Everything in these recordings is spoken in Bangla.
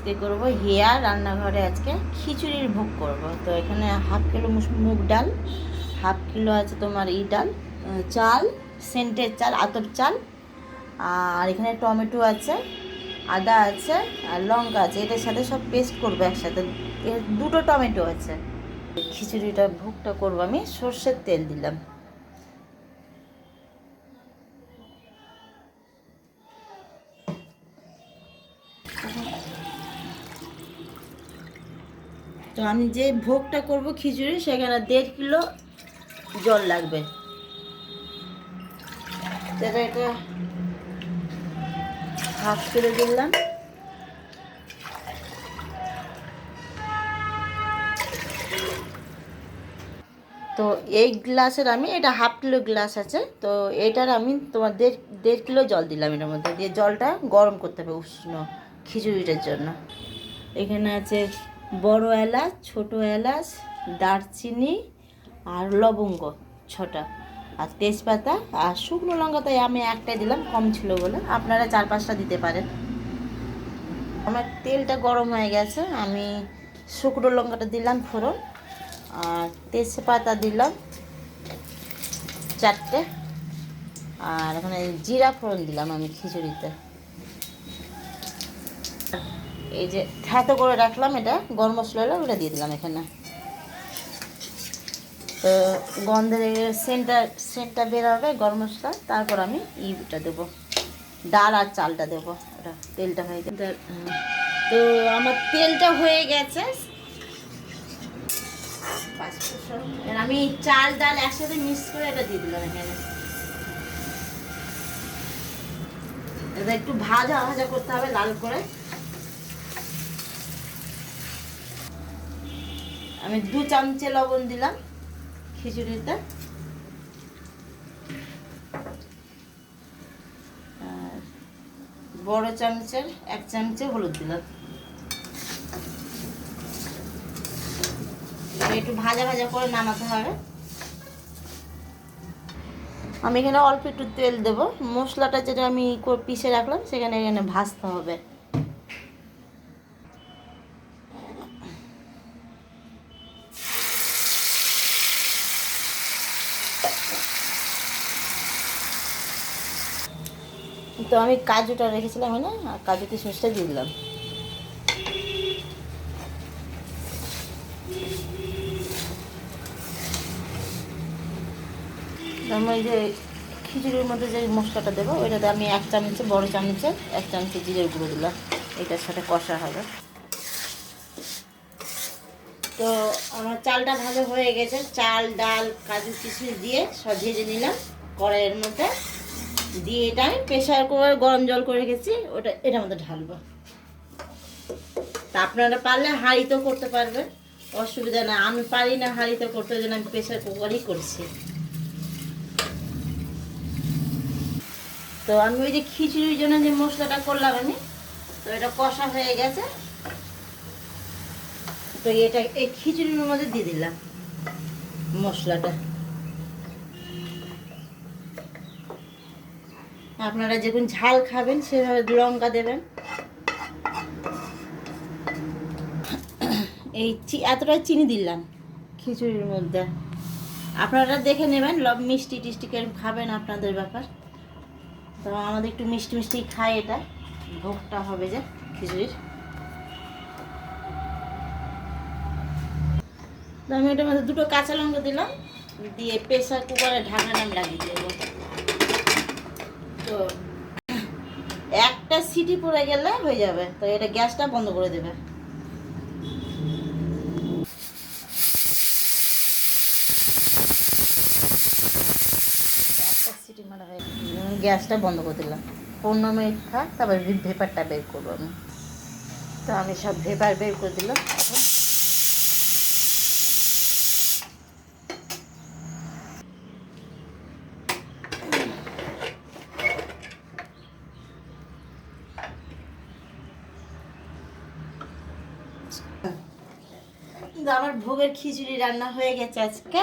আজকে করব হিয়া রান্নাঘরে আজকে খিচুড়ির ভোগ করব। তো এখানে হাফ কিলো মুগ ডাল, হাফ কিলো আছে তোমার ডাল, চাল, সেন্টের চাল, আতপ চাল, আর এখানে টমেটো আছে, আদা আছে, আর লঙ্কা আছে। এটার সাথে সব পেস্ট করবো একসাথে। দুটো টমেটো আছে। খিচুড়িটা ভোগটা করবো আমি সর্ষের তেল দিলাম। তো আমি যে ভোগটা করব খিচুড়ি, সেখানে 1.5 কিলো জল লাগবে। এটা হাফ কিলো দিলাম। তো এই গ্লাসের আমি, এটা হাফ কিলো গ্লাস আছে, তো এটার আমি তোমার 1.5 কিলো জল দিলাম। এটার মধ্যে দিয়ে জলটা গরম করতে হবে উষ্ণ খিচুড়িটার জন্য। এখানে আছে বড় এলাচ, ছোট এলাচ, দারচিনি আর লবঙ্গ 6টা, আর তেজপাতা, আর শুকনো লঙ্কা তাই আমি একটাই দিলাম, কম ছিল বলে। আপনারা 4-5টা দিতে পারেন। আমার তেলটা গরম হয়ে গেছে, আমি শুকনো লঙ্কাটা দিলাম ফোড়ন, আর তেজপাতা দিলাম 4টে, আর এখানে জিরা ফোড়ন দিলাম আমি খিচুড়িতে। এই যে থেতো করে রাখলাম এটা গরম মশলা, ওটা দিয়ে দিলাম এখানে। তো গন্ধের সেন্টটা বেরোবে গরম মশলা। তারপর আমি ইটা দেবো, ডাল আর চালটা দেবো। ওটা তেলটা হয়ে গেছে। তো আমার তেলটা হয়ে গেছে। আমি চাল ডাল একসাথে মিক্স করে এটা দিয়ে দিলাম এখানে। এটা একটু ভাজা ভাজা করতে হবে লাল করে। আমি 2 চামচে লবণ দিলাম খিচুড়িতে, আর বড় চামচের 1 চামচে হলুদ দিলাম। একটু ভাজা ভাজা করে নামাতে হবে। আমি এখানে অল্প একটু তেল দেবো। মশলাটা যেটা আমি পিষে রাখলাম সেখানে এখানে ভাজতে হবে। তো আমি কাজুটা রেখেছিলাম না, আর কাজু কিশমিশটা দিয়ে দিলাম। আমি এই যে খিচুড়ির মধ্যে যে মশলাটা দেবো, ওইটাতে আমি 1 চামচে, বড় চামচে 1 চামচে জিরের গুঁড়ো দিলাম। এটার সাথে কষা হবে। তো আমার চালটা ভালো হয়ে গেছে। চাল ডাল কাজু কিশমিশ দিয়ে সব ভেজে নিলাম কড়াইয়ের মধ্যে দিয়ে। এটা আমি প্রেশার কুকার গরম জল করে রেখেছি, ওটা এটার মধ্যে ঢালবো। তা আপনারা পারলে হাঁড়িতেও করতে পারবেন, অসুবিধা না। আমি পারি না হাঁড়িতে করতে, ওই জন্য আমি প্রেশার কুকারই করছি। তো আমি ওই যে খিচুড়ির জন্য যে মশলাটা করলাম আমি, তো এটা কষা হয়ে গেছে। তো এটা এই খিচুড়ির মধ্যে দিয়ে দিলাম মশলাটা। আপনারা যখন ঝাল খাবেন সেভাবে লঙ্কা দেবেন। এই এতটা চিনি দিলাম খিচুড়ির মধ্যে। আপনারা দেখে নেবেন মিষ্টি টিষ্টি কেরম খাবেন, আপনাদের ব্যাপার। তো আমাদের একটু মিষ্টি মিষ্টি খাই, এটা ভোগটা হবে যে খিচুড়ির। তো আমি এটার মধ্যে 2টো কাঁচা লঙ্কা দিলাম, দিয়ে প্রেসার কুকারে ঢাকনা আমি লাগিয়ে দেবো। তো একটা সিটি পড়ে গেলে হয়ে যাবে। তো এটা গ্যাসটা বন্ধ করে দেবে। একটা সিটি মারা হয়ে গ্যাসটা বন্ধ করে দিলাম। 15 মিনিট থাক, তারপর ভেপারটা বের করবো আমি। তো আমি সব ভেপার বের করে দিলাম। এখন আমার ভোগের খিচুড়ি রান্না হয়ে গেছে আজকে।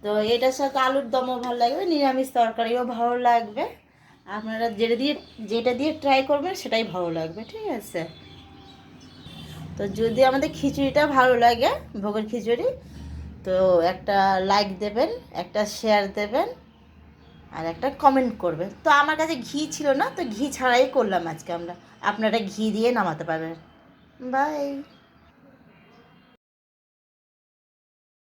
তো এটার সাথে আলুর দমও ভালো লাগবে, নিরামিষ তরকারিও ভালো লাগবে। আপনারা যেটা দিয়ে ট্রাই করবেন সেটাই ভালো লাগবে, ঠিক আছে। তো যদি আমাদের খিচুড়িটা ভালো লাগে, ভোগের খিচুড়ি, তো একটা লাইক দেবেন, একটা শেয়ার দেবেন, আর একটা কমেন্ট করবেন। তো আমার কাছে ঘি ছিল না, তো ঘি ছাড়াই করলাম আজকে আমরা। আপনারা ঘি দিয়ে নামাতে পারবেন। বাই।